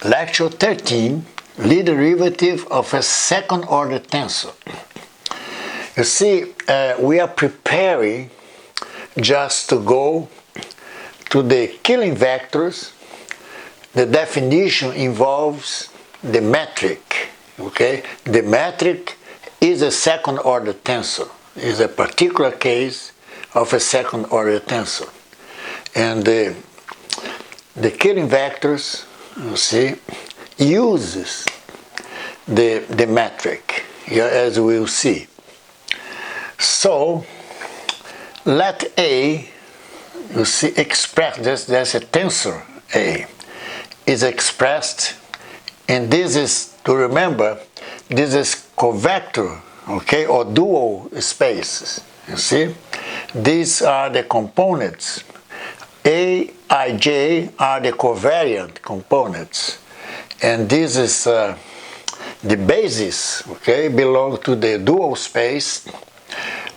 Lecture 13, Lie derivative of a second order tensor. You see, we are preparing just to go to the Killing vectors. The definition involves the metric, okay? The metric is a second order tensor, is a particular case of a second order tensor. And the Killing vectors, you see, uses the metric, as we'll see. So let A, you see, express this, there's a tensor A, is expressed, and this is, to remember, this is covector, okay, or dual spaces, you see. These are the components. A, I, J are the covariant components, and this is the basis, okay, belong to the dual space.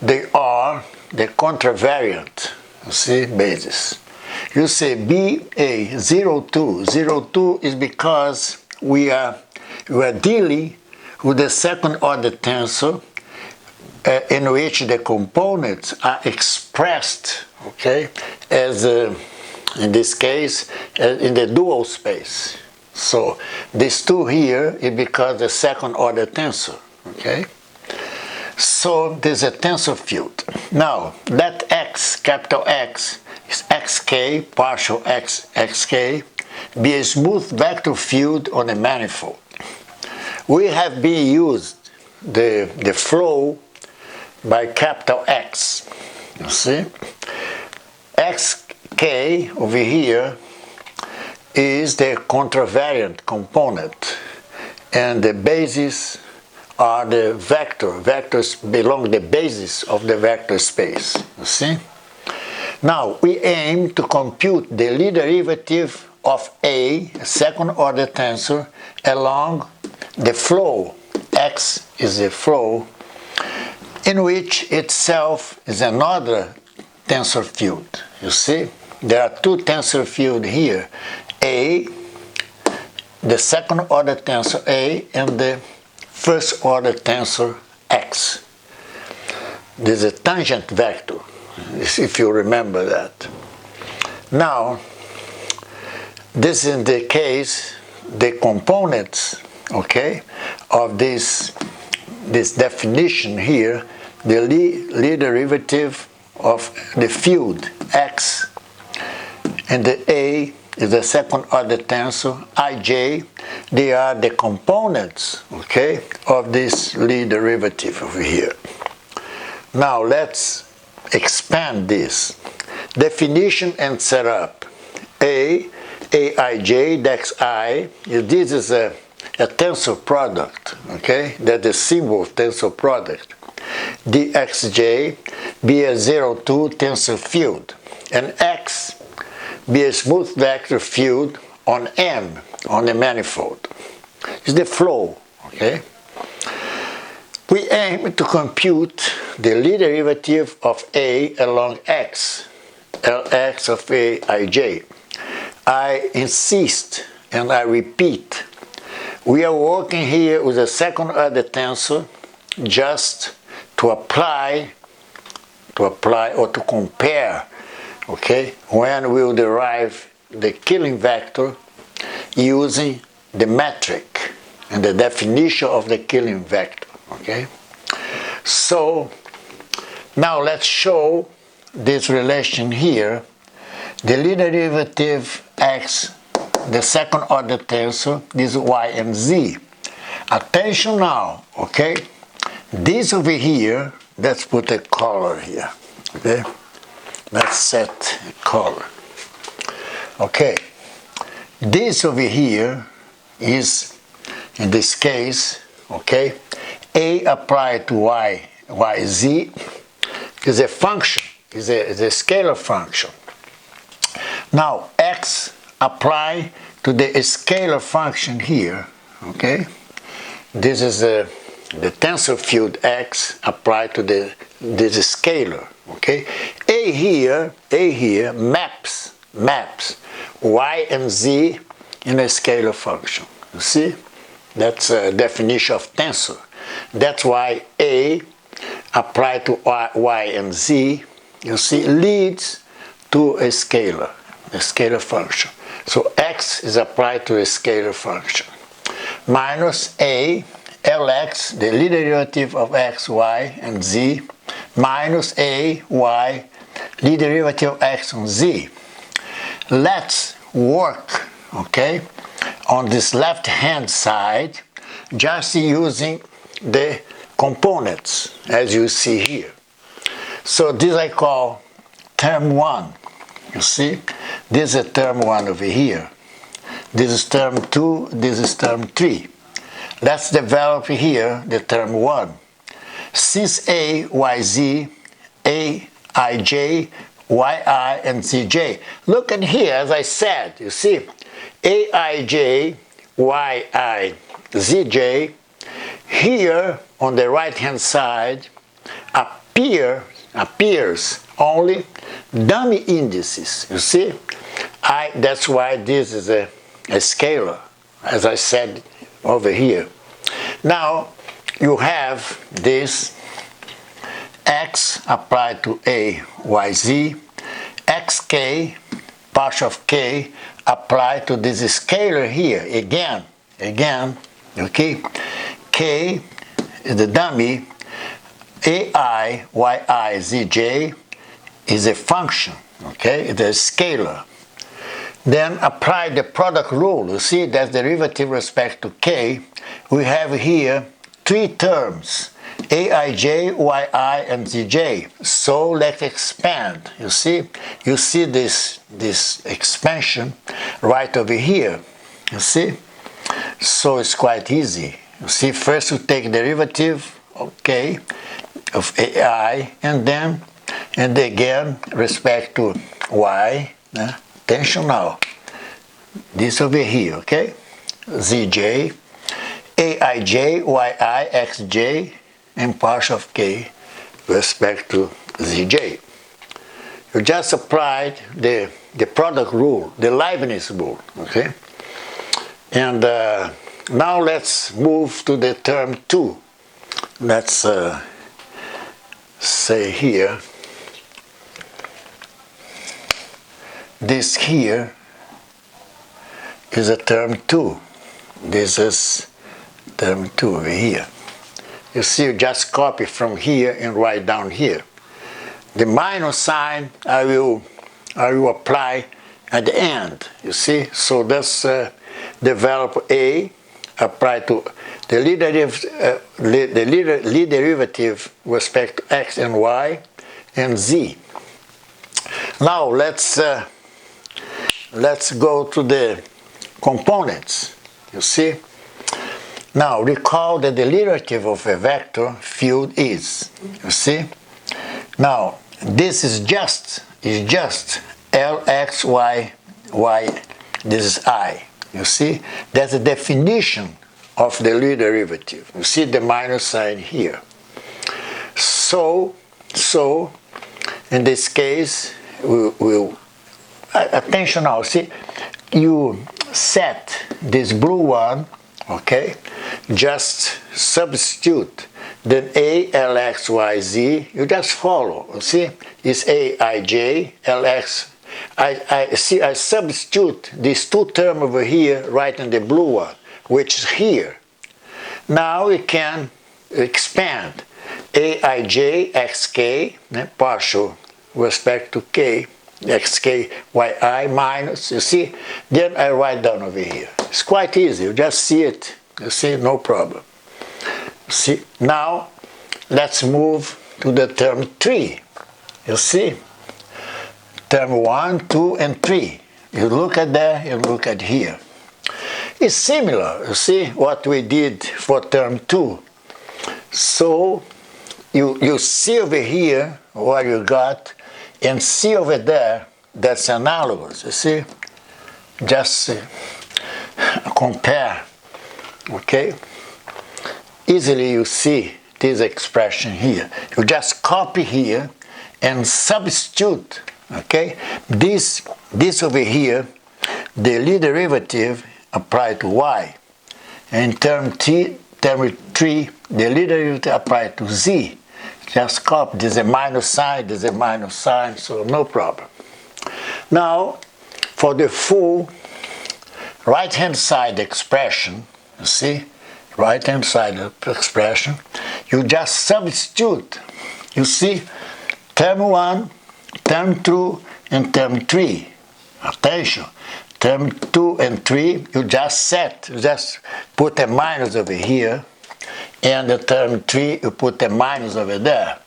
They are the contravariant, you see, basis. You say BA 02. 02 is because we are dealing with the second order tensor in which the components are expressed, okay, as in this case in the dual space. So this 2 here is because the second order tensor, okay. So there's a tensor field. Now let X, capital X, is xk, partial x, xk, be a smooth vector field on a manifold. We have been used the flow by capital X, you see. Xk over here is the contravariant component, and the basis are the vectors belong the basis of the vector space, you see. Now we aim to compute the Lie derivative of a second order tensor along the flow. X is the flow, in which itself is another tensor field. You see, there are 2 tensor fields here, A, the second order tensor A, and the first order tensor X. This is a tangent vector, if you remember that. Now, this is the case, the components, okay, of this definition here, the Lie derivative of the field X, and the A is the second order tensor, Ij, they are the components, okay, of this Lie derivative over here. Now let's expand this. Definition and setup. Aij, dxi, this is a tensor product, okay, that's the symbol of tensor product. Dxj be a 02 tensor field, and X be a smooth vector field on M, on the manifold. It's the flow, okay? We aim to compute the Lie derivative of A along X, Lx of Aij. I insist and I repeat, we are working here with a second order tensor just to apply or to compare, okay, when we'll derive the Killing vector using the metric and the definition of the Killing vector, okay. So now let's show this relation here. The Lie derivative X, the second order tensor, this Y and Z. Attention now, okay? This over here, let's put a color here, okay? Let's set a color. Okay, this over here is, in this case, okay, A applied to Y, YZ is a function, is a scalar function. Now X apply to the scalar function here, okay? This is the tensor field X applied to this scalar, okay? A here maps Y and Z in a scalar function. You see? That's a definition of tensor. That's why A applied to y and z, you see, leads to a scalar function. So x is applied to a scalar function. Minus a Lx, the lead derivative of x, y, and z, minus a y, lead derivative of x on z. Let's work, okay, on this left-hand side, just using the components, as you see here. So this I call term 1. You see, this is term 1 over here. This is term 2, this is term 3. Let's develop here the term 1. Since a, y, z, a, I, j, yi, and zj. Look at here, as I said, you see, a, I, j, yi, zj, here on the right hand side appears only dummy indices. You see, that's why this is a scalar, as I said over here. Now you have this x applied to a, y, z, xk, part of k, applied to this scalar here, again, okay? K is the dummy, ai, yi, zj is a function, okay? It's a scalar. Then apply the product rule. You see, that's derivative with respect to k. We have here 3 terms, aij, yi, and zj. So let's expand. You see this expansion right over here. You see? So it's quite easy. You see, first you take derivative, okay, of ai, and again respect to y. Attention now. This over here, okay? zj, aij, yi, xj, and part of k respect to zj. You just applied the product rule, the Leibniz rule, okay? And now let's move to the term 2. Let's say here, this here is a term 2. This is term 2 over here. You see, you just copy from here and write down here. The minus sign I will apply at the end, you see. So let's develop A, apply to the lead derivative with respect to x and y and z. Now let's go to the components, you see. Now recall that the derivative of a vector field is, you see. Now this is just L, X, Y, this is I, you see. That's the definition of the lead derivative. You see the minus sign here. So in this case, we'll attention now, see, you set this blue one, okay, just substitute, then A, L, X, Y, Z, you just follow, you see, it's A, I, J, L, X, I substitute these 2 terms over here, right in the blue one, which is here. Now we can expand Aij, xk, partial with respect to k, xk, yi minus, you see, then I write down over here. It's quite easy, you just see it, you see, no problem. See, now let's move to the term 3, you see, term 1, 2, and 3. You look at there, you look at here. It's similar, you see, what we did for term 2. So you see over here what you got, and see over there, that's analogous, you see. Just compare, okay. Easily you see this expression here. You just copy here and substitute, okay. This over here, the lead derivative apply to y. And term 3, the leader derivative apply to z. Just copy. There's a minus sign, so no problem. Now, for the full right-hand side expression, you see, right-hand side expression, you just substitute. You see, term 1, term 2, and term 3. Attention. Term 2 and 3, you just put a minus over here, and the term 3, you put a minus over there.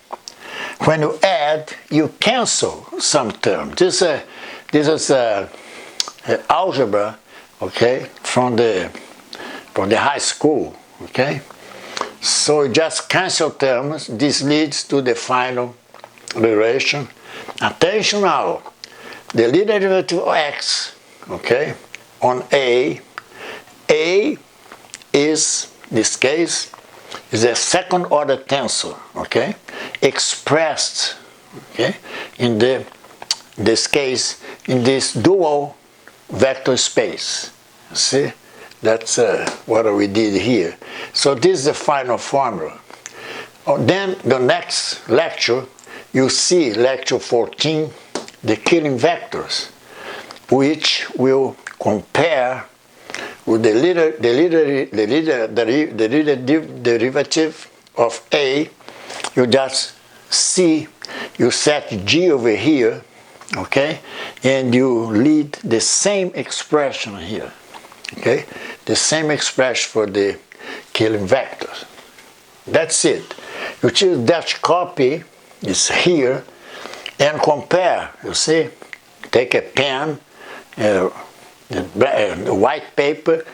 When you add, you cancel some terms. This is algebra, okay, from the high school, okay. So you just cancel terms. This leads to the final relation. Attention now, the leader derivative of x, okay, on A is, in this case, is a second order tensor, okay, expressed, okay, in this case, in this dual vector space. See, that's what we did here. So this is the final formula. Then the next lecture, you see lecture 14, the Killing vectors, which will compare with the derivative of A. You just see, you set G over here, okay, and you lead the same expression here, okay, the same expression for the Killing vectors. That's it. You choose Dutch copy, is here, and compare. You see, take a pen, white paper,